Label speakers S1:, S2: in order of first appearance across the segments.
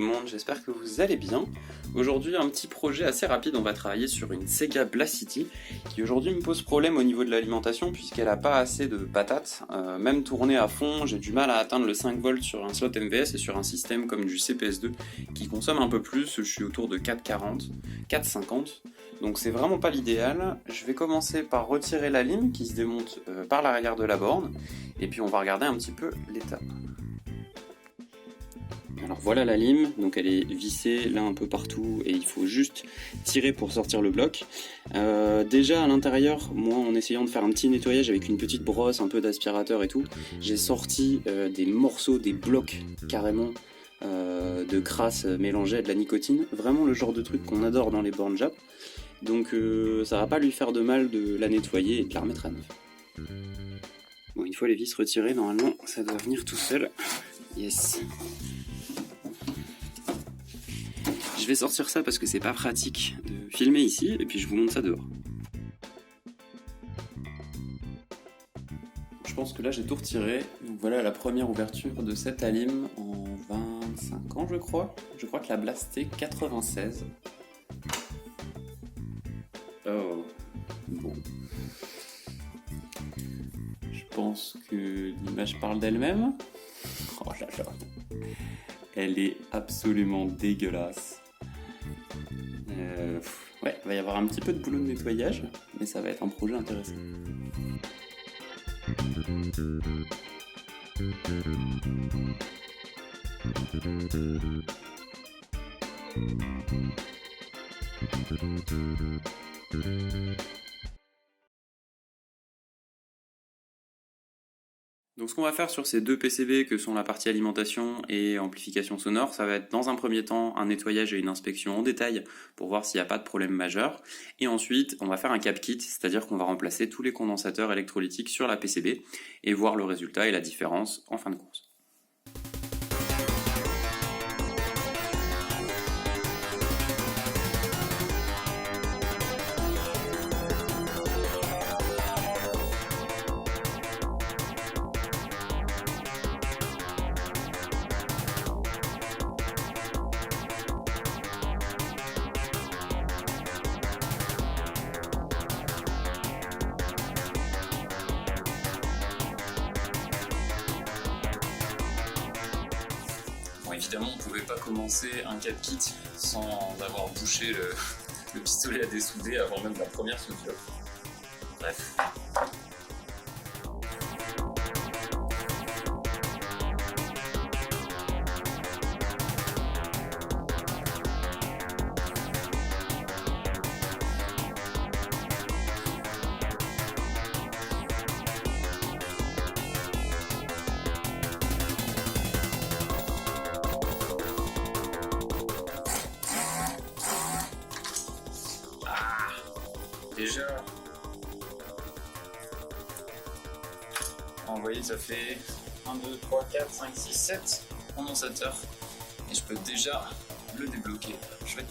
S1: le monde, j'espère que vous allez bien. Aujourd'hui un petit projet assez rapide, on va travailler sur une Sega Blast City qui aujourd'hui me pose problème au niveau de l'alimentation puisqu'elle n'a pas assez de patates. Même tournée à fond, j'ai du mal à atteindre le 5 volts sur un slot MVS et sur un système comme du CPS2 qui consomme un peu plus, je suis autour de 4,40, 4,50. Donc c'est vraiment pas l'idéal. Je vais commencer par retirer la lime qui se démonte par l'arrière de la borne et puis on va regarder un petit peu l'état. Alors voilà la lime, donc elle est vissée là un peu partout et il faut juste tirer pour sortir le bloc. Déjà à l'intérieur, moi en essayant de faire un petit nettoyage avec une petite brosse, un peu d'aspirateur et tout, j'ai sorti des morceaux, des blocs carrément de crasse mélangée à de la nicotine. Vraiment le genre de truc qu'on adore dans les bornes Jap. Donc ça va pas lui faire de mal de la nettoyer et de la remettre à neuf. Bon, une fois les vis retirées, normalement ça doit venir tout seul. Yes. Je vais sortir ça parce que c'est pas pratique de filmer ici et puis je vous montre ça dehors. Je pense que là j'ai tout retiré. Donc voilà la première ouverture de cette lime en 25 ans je crois. Je crois que la Blast est 96. Oh, bon. Je pense que l'image parle d'elle-même. Oh là là. Elle est absolument dégueulasse. Ouais, il va y avoir un petit peu de boulot de nettoyage, mais ça va être un projet intéressant. Donc ce qu'on va faire sur ces deux PCB que sont la partie alimentation et amplification sonore, ça va être dans un premier temps un nettoyage et une inspection en détail pour voir s'il n'y a pas de problème majeur. Et ensuite on va faire un cap kit, c'est-à-dire qu'on va remplacer tous les condensateurs électrolytiques sur la PCB et voir le résultat et la différence en fin de course. Évidemment, on ne pouvait pas commencer un cap kit sans avoir bouché le pistolet à dessouder avant même la première soudure. Bref. Déjà, vous voyez, ça fait 1, 2, 3, 4, 5, 6, 7 condensateurs et je peux déjà le débloquer. Chouette.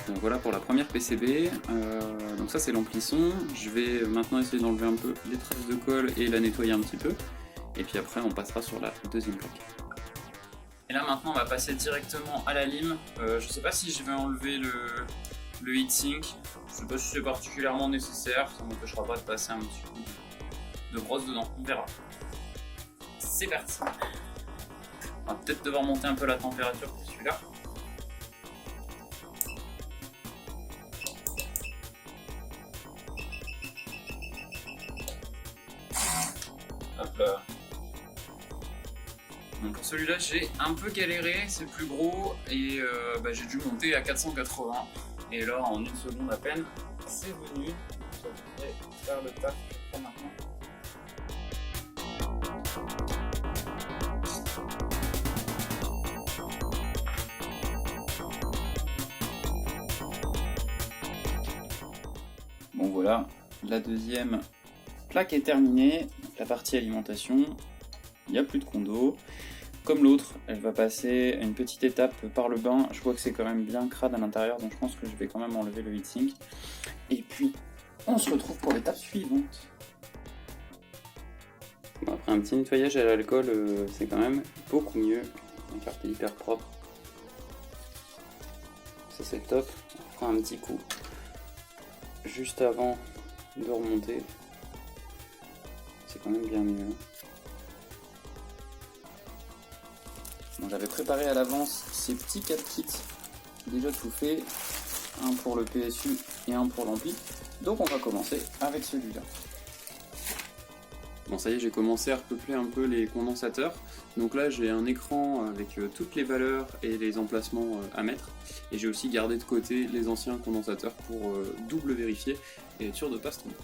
S1: Donc voilà pour la première PCB, donc ça c'est l'ampli son. Je vais maintenant essayer d'enlever un peu les traces de colle et la nettoyer un petit peu. Et puis après on passera sur la deuxième plaque. Et là maintenant on va passer directement à la lime. Je sais pas si je vais enlever le heatsink. Je sais pas si c'est particulièrement nécessaire, ça m'empêchera pas de passer un petit coup de brosse dedans, on verra. C'est parti. On va peut-être devoir monter un peu la température pour celui-là. Hop là. Donc pour celui-là j'ai un peu galéré, c'est plus gros et j'ai dû monter à 480 et là en une seconde à peine c'est venu. Ça devrait faire le taf pour maintenant. Bon voilà, la deuxième plaque est terminée, la partie alimentation, il n'y a plus de condo. comme l'autre, elle va passer une petite étape par le bain. Je vois que c'est quand même bien crade à l'intérieur, donc je pense que je vais quand même enlever le heatsink. Et puis, on se retrouve pour l'étape suivante. Bon, après un petit nettoyage à l'alcool, c'est quand même beaucoup mieux. La carte est hyper propre. Ça c'est top. On fera un petit coup juste avant de remonter. C'est quand même bien mieux. Bon, j'avais préparé à l'avance ces petits 4 kits, déjà tout fait, un pour le PSU et un pour l'ampli. Donc on va commencer avec celui-là. Bon, ça y est, j'ai commencé à repeupler un peu les condensateurs. Donc là, j'ai un écran avec toutes les valeurs et les emplacements à mettre. Et j'ai aussi gardé de côté les anciens condensateurs pour double vérifier et être sûr de ne pas se tromper.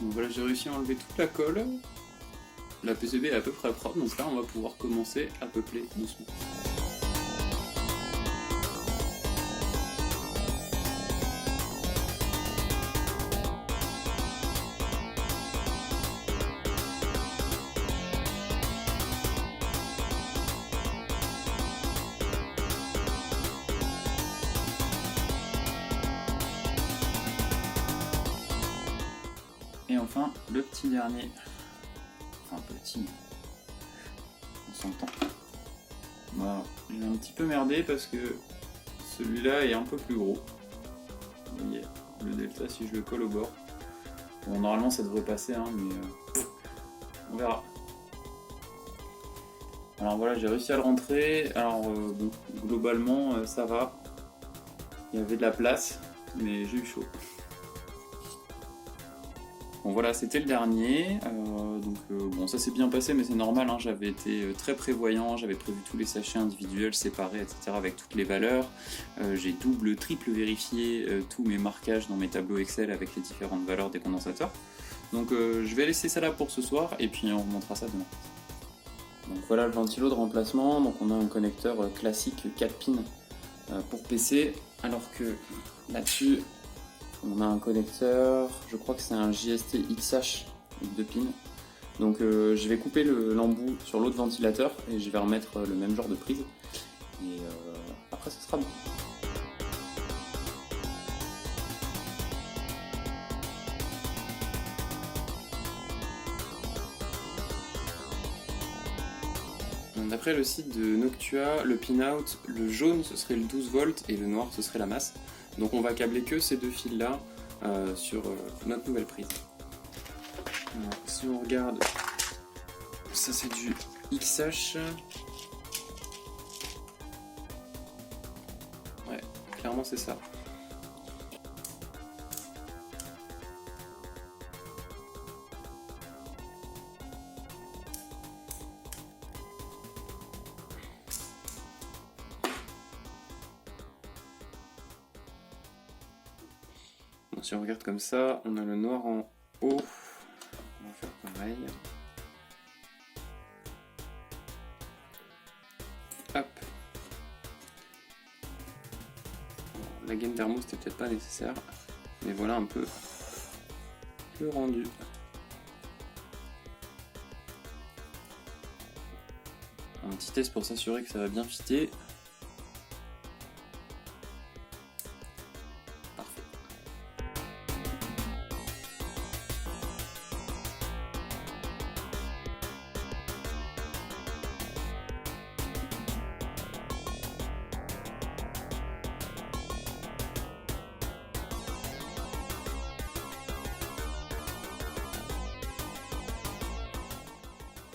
S1: Donc voilà, j'ai réussi à enlever toute la colle. La PCB est à peu près propre, donc là on va pouvoir commencer à peupler doucement. Et enfin, le petit dernier. Enfin, petit. On s'entend. Voilà. J'ai un petit peu merdé parce que celui-là est un peu plus gros. Vous voyez, le delta, si je le colle au bord. Bon, normalement, ça devrait passer, hein, mais on verra. Alors voilà, j'ai réussi à le rentrer. Alors, bon, globalement, ça va. Il y avait de la place, mais j'ai eu chaud. Bon voilà, c'était le dernier, bon ça s'est bien passé mais c'est normal, hein, j'avais été très prévoyant, j'avais prévu tous les sachets individuels séparés, etc. avec toutes les valeurs, j'ai double, triple vérifié tous mes marquages dans mes tableaux Excel avec les différentes valeurs des condensateurs. Donc je vais laisser ça là pour ce soir et puis on remontera ça demain. Donc voilà le ventilo de remplacement, donc on a un connecteur classique 4 pins pour PC, alors que là-dessus on a un connecteur, je crois que c'est un JST XH avec 2 pins. Donc je vais couper l'embout sur l'autre ventilateur et je vais remettre le même genre de prise. Et après ce sera bon. D'après le site de Noctua, le pin-out, le jaune ce serait le 12 volts et le noir ce serait la masse. Donc on va câbler que ces deux fils là sur notre nouvelle prise. Alors, si on regarde, ça c'est du XH. Ouais, clairement c'est ça. Si on regarde comme ça, on a le noir en haut. On va faire pareil. Hop. La gaine thermo c'était peut-être pas nécessaire, mais voilà un peu le rendu. Un petit test pour s'assurer que ça va bien fitter.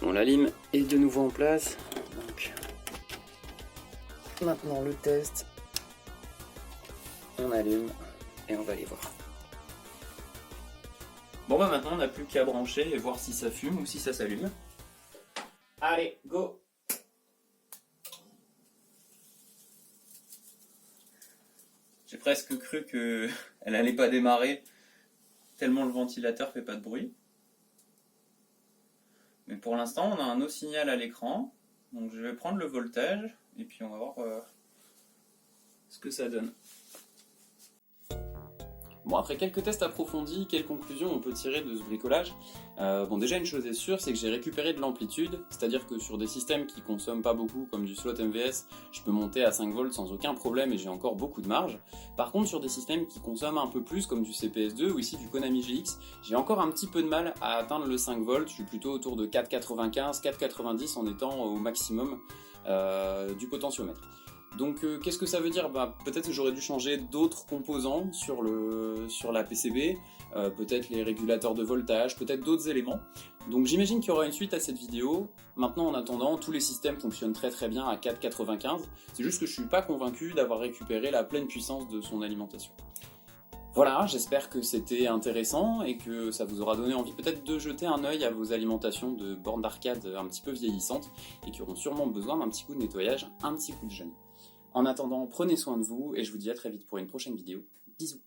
S1: Bon, la lime est de nouveau en place. Donc, maintenant le test. On allume et on va aller voir. Bon bah maintenant on n'a plus qu'à brancher et voir si ça fume ou si ça s'allume. Allez, go! J'ai presque cru qu'elle allait pas démarrer tellement le ventilateur fait pas de bruit. Mais pour l'instant, on a un no signal à l'écran. Donc je vais prendre le voltage et puis on va voir ce que ça donne. Bon, après quelques tests approfondis, quelles conclusions on peut tirer de ce bricolage? Bon, déjà une chose est sûre, c'est que j'ai récupéré de l'amplitude, c'est-à-dire que sur des systèmes qui consomment pas beaucoup, comme du slot MVS, je peux monter à 5 volts sans aucun problème et j'ai encore beaucoup de marge. Par contre, sur des systèmes qui consomment un peu plus, comme du CPS2 ou ici du Konami GX, j'ai encore un petit peu de mal à atteindre le 5 volts, je suis plutôt autour de 4,95, 4,90 en étant au maximum du potentiomètre. Donc qu'est-ce que ça veut dire? Peut-être que j'aurais dû changer d'autres composants sur la PCB, peut-être les régulateurs de voltage, peut-être d'autres éléments. Donc j'imagine qu'il y aura une suite à cette vidéo. Maintenant, en attendant, tous les systèmes fonctionnent très très bien à 4,95. C'est juste que je suis pas convaincu d'avoir récupéré la pleine puissance de son alimentation. Voilà, j'espère que c'était intéressant et que ça vous aura donné envie peut-être de jeter un œil à vos alimentations de bornes d'arcade un petit peu vieillissantes et qui auront sûrement besoin d'un petit coup de nettoyage, un petit coup de jeûne. En attendant, prenez soin de vous et je vous dis à très vite pour une prochaine vidéo. Bisous!